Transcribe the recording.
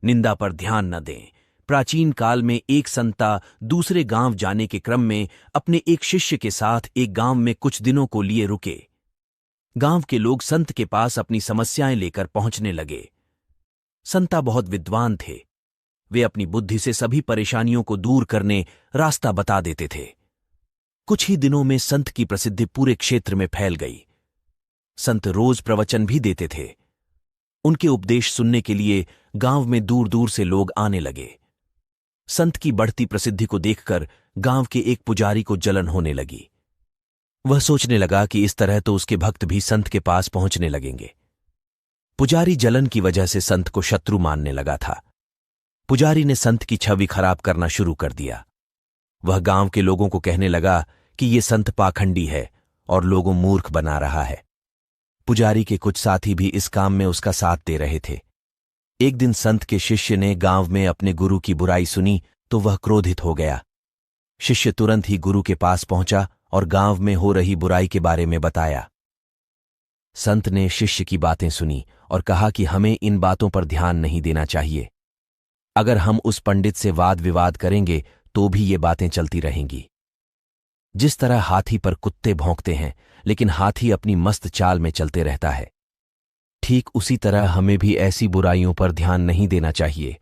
निंदा पर ध्यान न दें। प्राचीन काल में एक संता दूसरे गांव जाने के क्रम में अपने एक शिष्य के साथ एक गांव में कुछ दिनों को लिए रुके। गांव के लोग संत के पास अपनी समस्याएं लेकर पहुंचने लगे। संता बहुत विद्वान थे। वे अपनी बुद्धि से सभी परेशानियों को दूर करने रास्ता बता देते थे। कुछ ही दिनों में संत की प्रसिद्धि पूरे क्षेत्र में फैल गई। संत रोज प्रवचन भी देते थे। उनके उपदेश सुनने के लिए गांव में दूर दूर से लोग आने लगे। संत की बढ़ती प्रसिद्धि को देखकर गांव के एक पुजारी को जलन होने लगी। वह सोचने लगा कि इस तरह तो उसके भक्त भी संत के पास पहुंचने लगेंगे। पुजारी जलन की वजह से संत को शत्रु मानने लगा था। पुजारी ने संत की छवि खराब करना शुरू कर दिया। वह गांव के लोगों को कहने लगा कि ये संत पाखंडी है और लोगों मूर्ख बना रहा है। पुजारी के कुछ साथी भी इस काम में उसका साथ दे रहे थे। एक दिन संत के शिष्य ने गांव में अपने गुरु की बुराई सुनी तो वह क्रोधित हो गया। शिष्य तुरंत ही गुरु के पास पहुंचा और गांव में हो रही बुराई के बारे में बताया। संत ने शिष्य की बातें सुनी और कहा कि हमें इन बातों पर ध्यान नहीं देना चाहिए। अगर हम उस पंडित से वाद विवाद करेंगे तो भी ये बातें चलती रहेंगी। जिस तरह हाथी पर कुत्ते भौंकते हैं लेकिन हाथी अपनी मस्त चाल में चलते रहता है, ठीक उसी तरह हमें भी ऐसी बुराइयों पर ध्यान नहीं देना चाहिए